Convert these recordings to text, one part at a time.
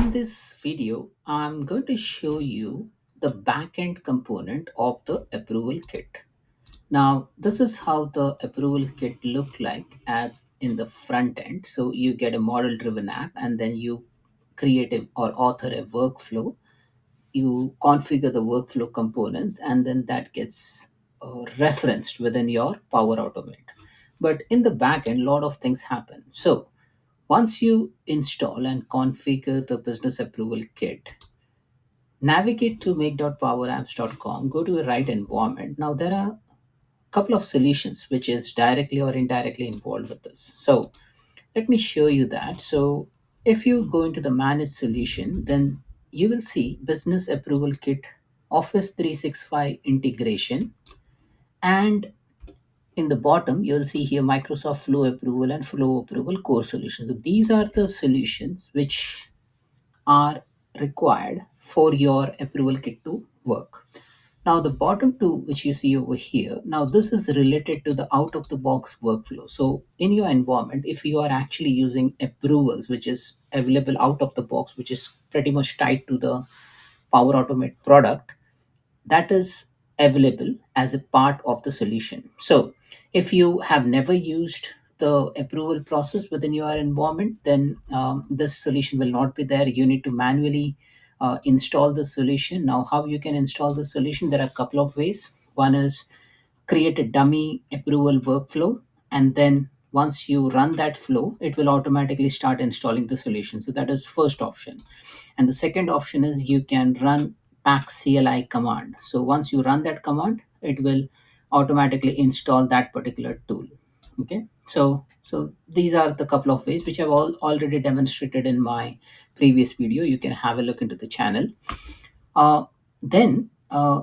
In this video, I'm going to show you the backend component of the approval kit. Now, this is how the approval kit look like as in the front end. So you get a model driven app and then you create or author a workflow. You configure the workflow components and then that gets referenced within your Power Automate. But in the backend, a lot of things happen. So once you install and configure the business approval kit, navigate to make.powerapps.com, go to a right environment. Now there are a couple of solutions which is directly or indirectly involved with this. So let me show you that. So if you go into the manage solution, then you will see business approval kit, Office 365 integration, and in the bottom you'll see here Microsoft Flow Approval and Flow Approval core solutions. So these are the solutions which are required for your approval kit to work. Now the bottom two which you see over here, now this is related to the out of the box workflow. So in your environment, if you are actually using approvals which is available out of the box, which is pretty much tied to the Power Automate product, that is available as a part of the solution. So if you have never used the approval process within your environment, then this solution will not be there. You need to manually install the solution. Now, how you can install the solution? There are a couple of ways. One is create a dummy approval workflow, and then once you run that flow, it will automatically start installing the solution. So that is first option. And the second option is you can run pack CLI command. So once you run that command, it will automatically install that particular tool. Okay, so these are the couple of ways which I've already demonstrated in my previous video. You can have a look into the channel. Then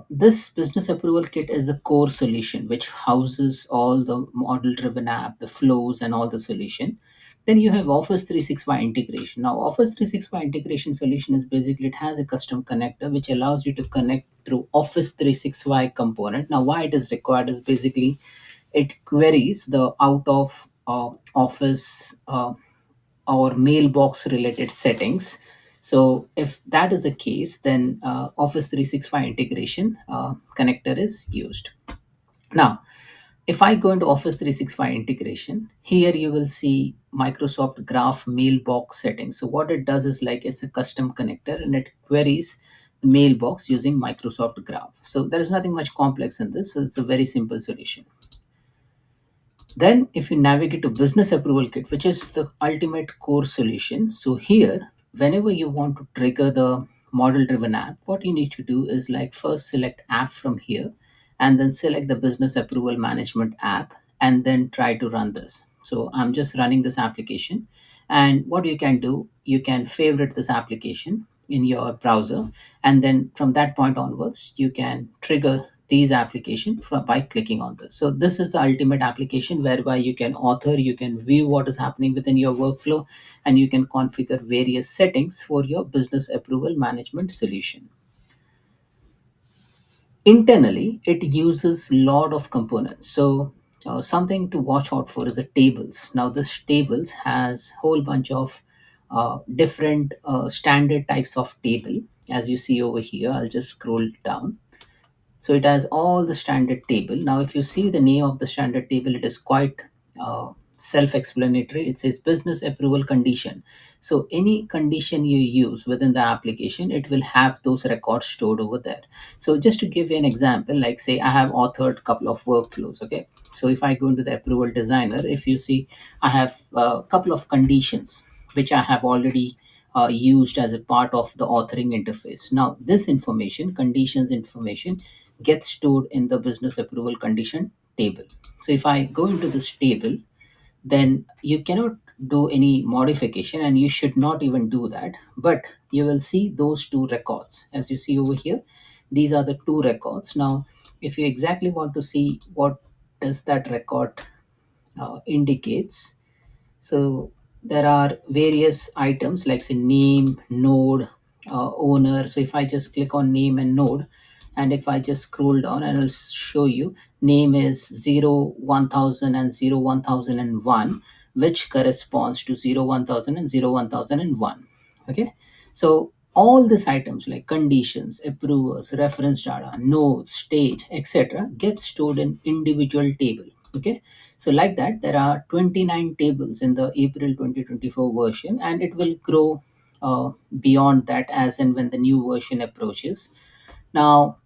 this business approval kit is the core solution which houses all the model driven app, the flows, and all the solution. Then you have Office 365 integration. Now, Office 365 integration solution is basically it has a custom connector which allows you to connect through Office 365 component. Now, why it is required is basically it queries the out of Office or mailbox related settings. So if that is the case, then Office 365 integration connector is used. Now, if I go into Office 365 integration, here you will see Microsoft Graph mailbox settings. So what it does is like it's a custom connector and it queries the mailbox using Microsoft Graph. So there is nothing much complex in this. So it's a very simple solution. Then if you navigate to business approval kit, which is the ultimate core solution. So here, whenever you want to trigger the model driven app, what you need to do is like first select app from here and then select the business approval management app and then try to run this. So I'm just running this application. And what you can do, you can favorite this application in your browser. And then from that point onwards, you can trigger these application by clicking on this. So this is the ultimate application whereby you can author, you can view what is happening within your workflow, and you can configure various settings for your business approval management solution. Internally, it uses lot of components. So something to watch out for is the tables. Now this tables has whole bunch of different standard types of table. As you see over here, I'll just scroll down. So it has all the standard table. Now, if you see the name of the standard table, it is quite self-explanatory. It says business approval condition. So any condition you use within the application, it will have those records stored over there. So just to give you an example, like say I have authored a couple of workflows. Okay. So if I go into the approval designer, if you see, I have a couple of conditions which I have already used as a part of the authoring interface. Now, this information, conditions information, gets stored in the business approval condition table. So if I go into this table, then you cannot do any modification and you should not even do that. But you will see those two records. As you see over here, these are the two records. Now, if you exactly want to see what does that record indicates, so there are various items like say name, node, owner. So if I just click on name and node, and if I just scroll down and I'll show you, name is 0 1000 and 0 1001, which corresponds to 0 1000 and 0 1001. Okay. So all these items like conditions, approvers, reference data, notes, stage, etc., get stored in individual table. Okay, so like that, there are 29 tables in the April 2024 version, and it will grow beyond that as and when the new version approaches. Now,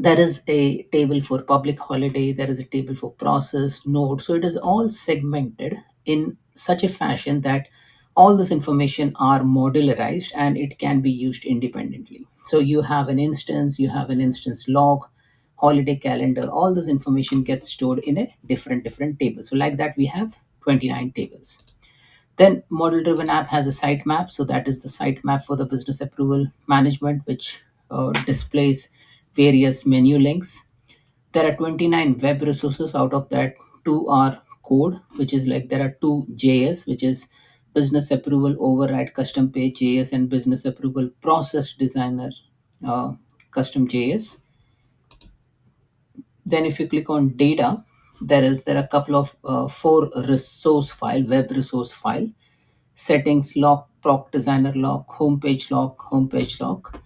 there is a table for public holiday, there is a table for process node, so it is all segmented in such a fashion that all this information are modularized and it can be used independently. So you have an instance, you have an instance log, holiday calendar, all this information gets stored in a different table. So like that, we have 29 tables. Then model driven app has a sitemap. So that is the sitemap for the business approval management, which displays various menu links. There are 29 web resources. Out of that, two are code, which is like there are two JS, which is business approval override custom page JS and business approval process designer uh, custom JS. Then if you click on data, there are a couple of four resource file, web resource file: settings lock, proc designer lock, homepage lock, homepage lock.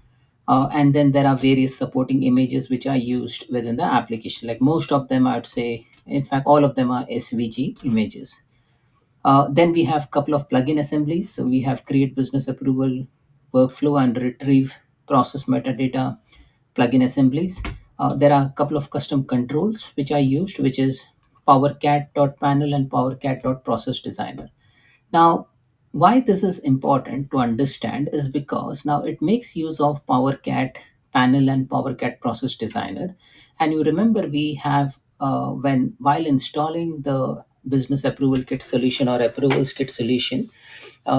And then there are various supporting images which are used within the application. Like most of them, I would say, in fact, all of them are SVG images. Then we have a couple of plugin assemblies. So we have create business approval workflow and retrieve process metadata plugin assemblies. There are a couple of custom controls which are used, which is PowerCat.panel and PowerCat.process designer. Now, why this is important to understand is because now it makes use of PowerCat panel and PowerCat process designer. And you remember we have when while installing the business approval kit solution or approvals kit solution,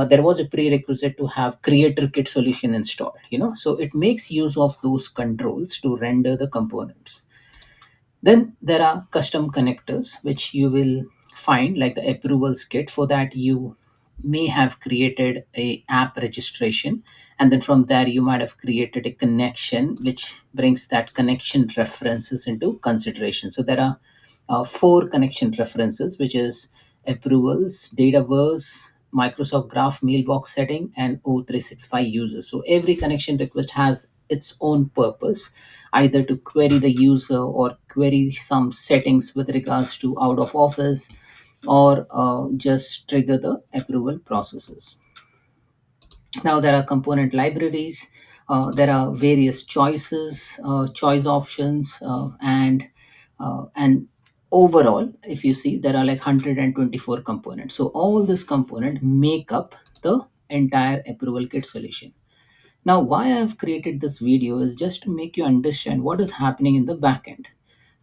there was a prerequisite to have creator kit solution installed. So it makes use of those controls to render the components. Then there are custom connectors which you will find like the approvals kit. For that, you may have created a app registration, and then from there you might have created a connection which brings that connection references into consideration. So there are four connection references, which is approvals, Dataverse, Microsoft Graph mailbox setting, and O365 users. So every connection request has its own purpose, either to query the user or query some settings with regards to out of office, or just trigger the approval processes. Now there are component libraries. There are various choice options, and overall, if you see, there are like 124 components. So all this component make up the entire approval kit solution. Now, why I have created this video is just to make you understand what is happening in the backend.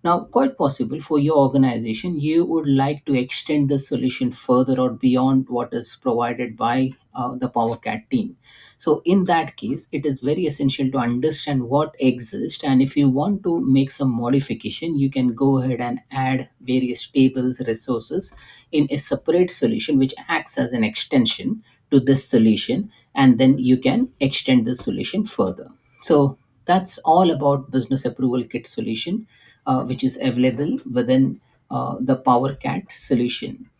Now, quite possible for your organization, you would like to extend the solution further or beyond what is provided by the PowerCat team. So, in that case, it is very essential to understand what exists. And if you want to make some modification, you can go ahead and add various tables, resources in a separate solution, which acts as an extension to this solution. And then you can extend this solution further. So, that's all about business approval kit solution, which is available within the PowerCat solution.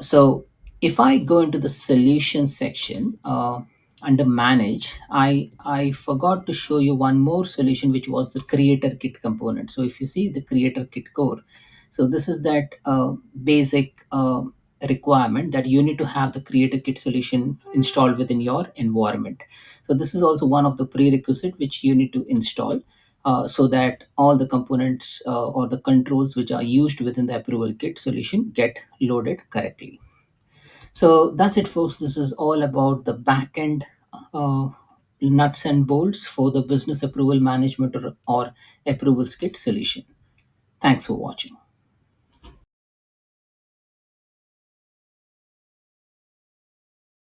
So if I go into the solution section under manage, I forgot to show you one more solution, which was the creator kit component. So if you see the creator kit core, so this is that basic requirement that you need to have the creator kit solution installed within your environment. So this is also one of the prerequisite which you need to install, so that all the components or the controls which are used within the approval kit solution get loaded correctly. So that's it, folks. This is all about the backend uh, nuts and bolts for the business approval management or approvals kit solution. Thanks for watching.